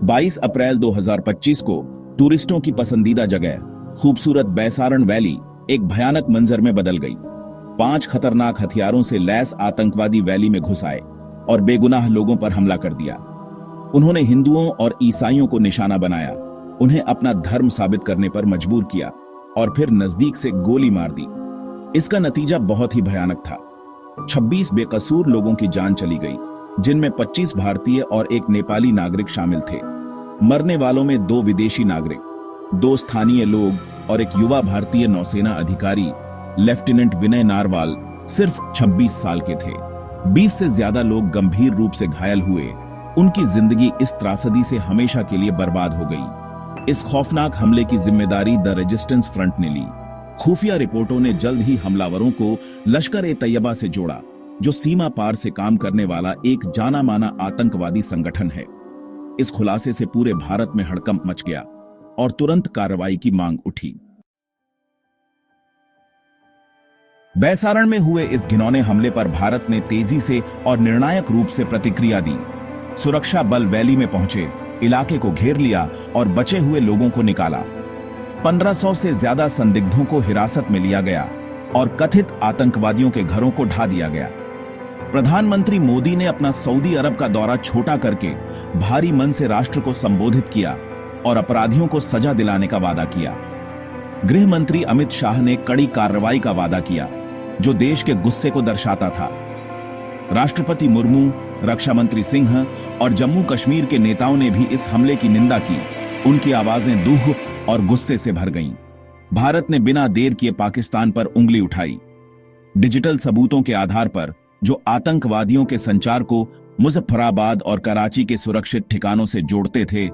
22 अप्रैल 2025 को टूरिस्टों की पसंदीदा जगह खूबसूरत बैसारण वैली एक भयानक मंजर में बदल गई। 5 खतरनाक हथियारों से लैस आतंकवादी वैली में घुस आए और बेगुनाह लोगों पर हमला कर दिया। उन्होंने हिंदुओं और ईसाइयों को निशाना बनाया, उन्हें अपना धर्म साबित करने पर मजबूर किया और फिर नजदीक से गोली मार दी। इसका नतीजा बहुत ही भयानक था। 26 बेकसूर लोगों की जान चली गई, जिनमें 25 भारतीय और एक नेपाली नागरिक शामिल थे। मरने वालों में 2 विदेशी नागरिक, 2 स्थानीय लोग और एक युवा भारतीय नौसेना अधिकारी लेफ्टिनेंट विनय नारवाल सिर्फ 26 साल के थे। 20 से ज्यादा लोग गंभीर रूप से घायल हुए। उनकी जिंदगी इस त्रासदी से हमेशा के लिए बर्बाद हो गई। इस खौफनाक हमले की जिम्मेदारी द रेजिस्टेंस फ्रंट ने ली। खुफिया रिपोर्टों ने जल्द ही हमलावरों को लश्कर-ए-तैयबा से जोड़ा, जो सीमा पार से काम करने वाला एक जाना माना आतंकवादी संगठन है। इस खुलासे से पूरे भारत में हड़कंप मच गया और तुरंत कार्रवाई की मांग उठी। बैसारण में हुए इस घिनौने हमले पर भारत ने तेजी से और निर्णायक रूप से प्रतिक्रिया दी। सुरक्षा बल वैली में पहुंचे, इलाके को घेर लिया और बचे हुए लोगों को निकाला। 1500 से ज्यादा संदिग्धों को हिरासत में लिया गया और कथित आतंकवादियों के घरों को ढा दिया गया। प्रधानमंत्री मोदी ने अपना सऊदी अरब का दौरा छोटा करके भारी मन से राष्ट्र को संबोधित किया और अपराधियों को सजा दिलाने का वादा किया। गृह मंत्री अमित शाह ने कड़ी कार्रवाई का वादा किया, जो देश के गुस्से को दर्शाता था। राष्ट्रपति मुर्मू, रक्षा मंत्री सिंह और जम्मू कश्मीर के नेताओं ने भी इस हमले की निंदा की। उनकी आवाजें दुख और गुस्से से भर गईं। भारत ने बिना देर किए पाकिस्तान पर उंगली उठाई। डिजिटल सबूतों के आधार पर जो आतंकवादियों के संचार को मुजफ्फराबाद और कराची के सुरक्षित ठिकानों से जोड़ते थे,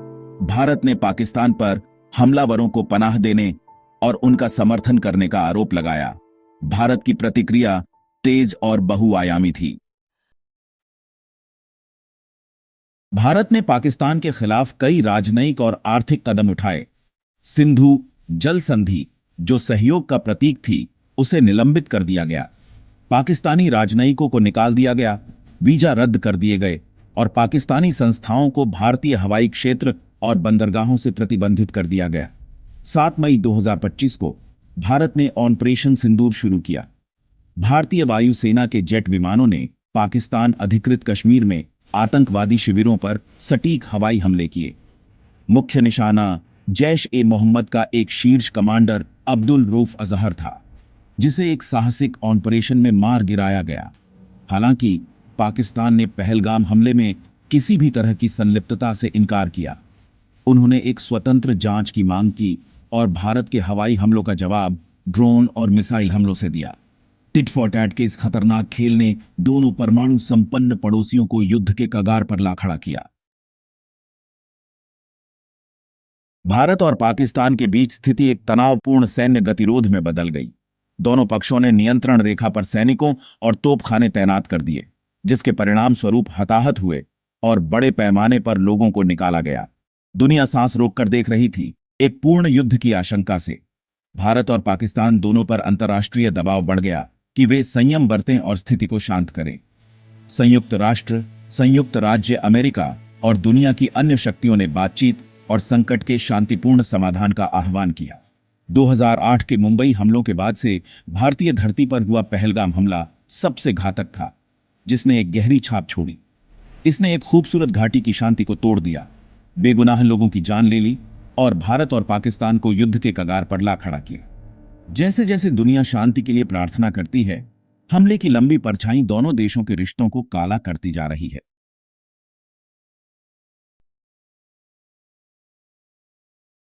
भारत ने पाकिस्तान पर हमलावरों को पनाह देने और उनका समर्थन करने का आरोप लगाया। भारत की प्रतिक्रिया तेज और बहुआयामी थी। भारत ने पाकिस्तान के खिलाफ कई राजनयिक और आर्थिक कदम उठाए। सिंधु जल संधि, जो सहयोग का प्रतीक थी, उसे निलंबित कर दिया गया। पाकिस्तानी राजनयिकों को निकाल दिया गया, वीजा रद्द कर दिए गए और पाकिस्तानी संस्थाओं को भारतीय हवाई क्षेत्र और बंदरगाहों से प्रतिबंधित कर दिया गया। 7 मई 2025 को भारत ने ऑपरेशन सिंदूर शुरू किया। भारतीय वायुसेना के जेट विमानों ने पाकिस्तान अधिकृत कश्मीर में आतंकवादी शिविरों पर सटीक हवाई हमले किए। मुख्य निशाना जैश-ए-मोहम्मद का एक शीर्ष कमांडर अब्दुल रऊफ अजहर था, जिसे एक साहसिक ऑपरेशन में मार गिराया गया। हालांकि पाकिस्तान ने पहलगाम हमले में किसी भी तरह की संलिप्तता से इनकार किया। उन्होंने एक स्वतंत्र जांच की मांग की और भारत के हवाई हमलों का जवाब ड्रोन और मिसाइल हमलों से दिया। टिट फॉर टैट के इस खतरनाक खेल ने दोनों परमाणु संपन्न पड़ोसियों को युद्ध के कगार पर ला खड़ा किया। भारत और पाकिस्तान के बीच स्थिति एक तनावपूर्ण सैन्य गतिरोध में बदल गई। दोनों पक्षों ने नियंत्रण रेखा पर सैनिकों और तोपखाने तैनात कर दिए, जिसके परिणाम स्वरूप हताहत हुए और बड़े पैमाने पर लोगों को निकाला गया। दुनिया सांस रोककर देख रही थी, एक पूर्ण युद्ध की आशंका से। भारत और पाकिस्तान दोनों पर अंतर्राष्ट्रीय दबाव बढ़ गया कि वे संयम बरतें और स्थिति को शांत करें। संयुक्त राष्ट्र, संयुक्त राज्य अमेरिका और दुनिया की अन्य शक्तियों ने बातचीत और संकट के शांतिपूर्ण समाधान का आह्वान किया। 2008 के मुंबई हमलों के बाद से भारतीय धरती पर हुआ पहलगाम हमला सबसे घातक था, जिसने एक गहरी छाप छोड़ी। इसने एक खूबसूरत घाटी की शांति को तोड़ दिया, बेगुनाह लोगों की जान ले ली और भारत और पाकिस्तान को युद्ध के कगार पर ला खड़ा किया। जैसे जैसे दुनिया शांति के लिए प्रार्थना करती है, हमले की लंबी परछाई दोनों देशों के रिश्तों को काला करती जा रही है।